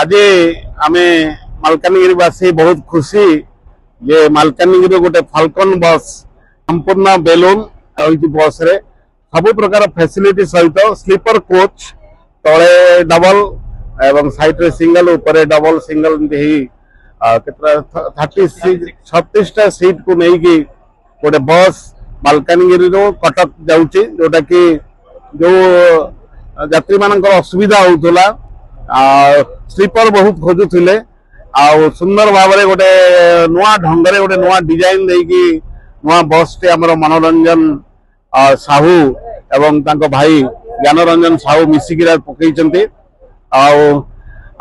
आज आम मालकानगिरीवासी बहुत खुशी जे मालकानगिरी गोटे फाल्कन बस संपूर्ण बेलून बस रे सब प्रकार फैसिलिटी सहित स्लीपर कोच तले डबल एवं साइड रे सिंगल ऊपर डबल सिंगल 36टा सीट को नहीं गोटे बस मालकानगिरी कटक जाऊँगी जोटा कि जो यात्री मान असुविधा होता स्लीपर बहुत खोजुले सुंदर भाव में गोटे नुआ ढंग से गोटे नुआ डिजाइन देकी नुआ बस टे आमर मनोरंजन साहू एवं तांको भाई ज्ञानरंजन साहू मिसिकी पकई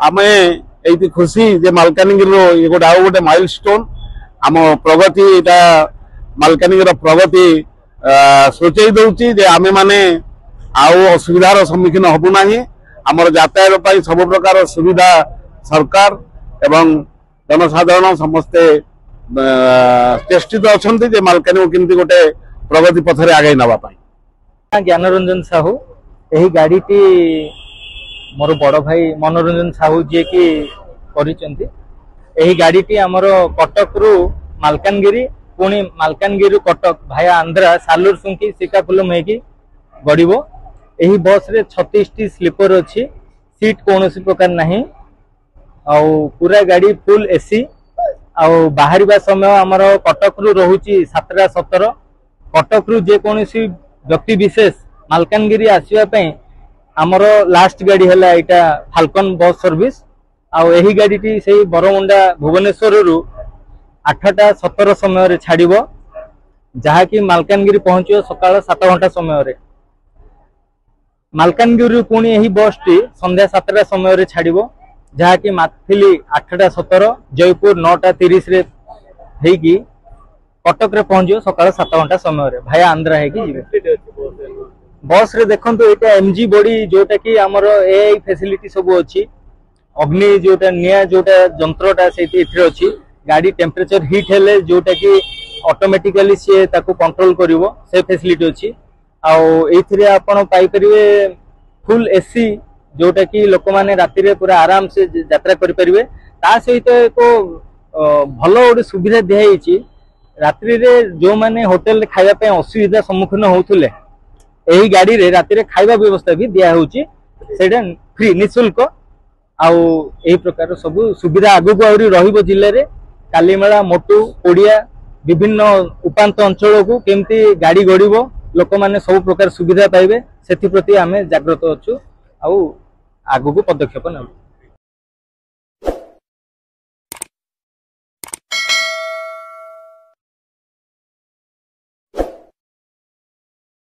आम ये खुशी जे मालकानगिरी गोटे आउ गोटे माइलस्टोन आम प्रगति यहाँ मालकानगिरी प्रगति सूचई दौची जे आमे माने आउ असुविधार सम्मुखीन हबु नाही आमर यातायात सब प्रकार सुविधा सरकार एवं जनसाधारण समस्ते चेष्टित अच्छा जे मालकानगिरी केमती गोटे प्रगति पथरे आगे नापी। ज्ञानरंजन साहू यही गाड़ी टी मोर बड़ भाई मनोरंजन साहू जी की यही गाड़ी टी आमर कटक रु मालकानगिरी पुणी मालकानगिरी कटक भाया आंध्रा सालुर सुंकी श्रीकाकुलम होगी गड़ब यही बस रे 36 टी स्लीपर अच्छी सीट कौन प्रकार नहीं पूरा गाड़ी फुल एसी आउ बाहर समय आमर कटक रु रोची 7:17 कटक रु जेकोसी व्यक्ति विशेष मालकानगिरी आसवाई आमर लास्ट गाड़ी है यहाँ फाल्कन बस सर्विस आउ यही गाड़ी टी से बरमुंडा भुवनेश्वर रु 8:17 समय छाड़ जहाँकि मालकानगिरी पहुंचो सकाल 7 घंटा समय मालकानगिरी पुणी यही बस टी संध्या 7टा समय छाड़ जहाँकि माथिली 8:17 जयपुर 9:30 रे हेगी कटक रे पहुंचो सकाल 7 घंटा समय भाया आंध्रा है बस रे देखंतु एटा एमजी बॉडी जोटा कि हमर एआई फैसिलिटी सब अछि अग्नि जोटा निया जोटा जंत्रटा सेठी इथरे अछि गाड़ी टेम्परेचर हीट हेले जोटा कि ऑटोमेटिकली से ताको कंट्रोल करिवो से फैसिलिटी अछि आउ एथिरे आपण पाई परिवे फुल एसी जोटा कि लोक माने राति रे पूरा आराम से यात्रा करि परिवे ता सहित एको भलो ओडी सुविधा दिया रात्रि रे जो माने होटल रे खाଇବା ପାଇଁ असुविधा सम्मुखीन होउथुले एही गाड़ी रे राति रे खाଇବା व्यवस्था भी दिया होउची सेडा फ्री निशुल्क आउ एही प्रकार सब सुविधा आगु को आउरी रहिबो जिल्ला रे कालीमेला मोटू ओडिया विभिन्न उपांत अंचल को केमती गाड़ी गड़िबो लोक माने सब प्रकार सुविधा पाइबे सेथि प्रति आमे जागृत अछु आउ आगु को पदक्षेप नेबो।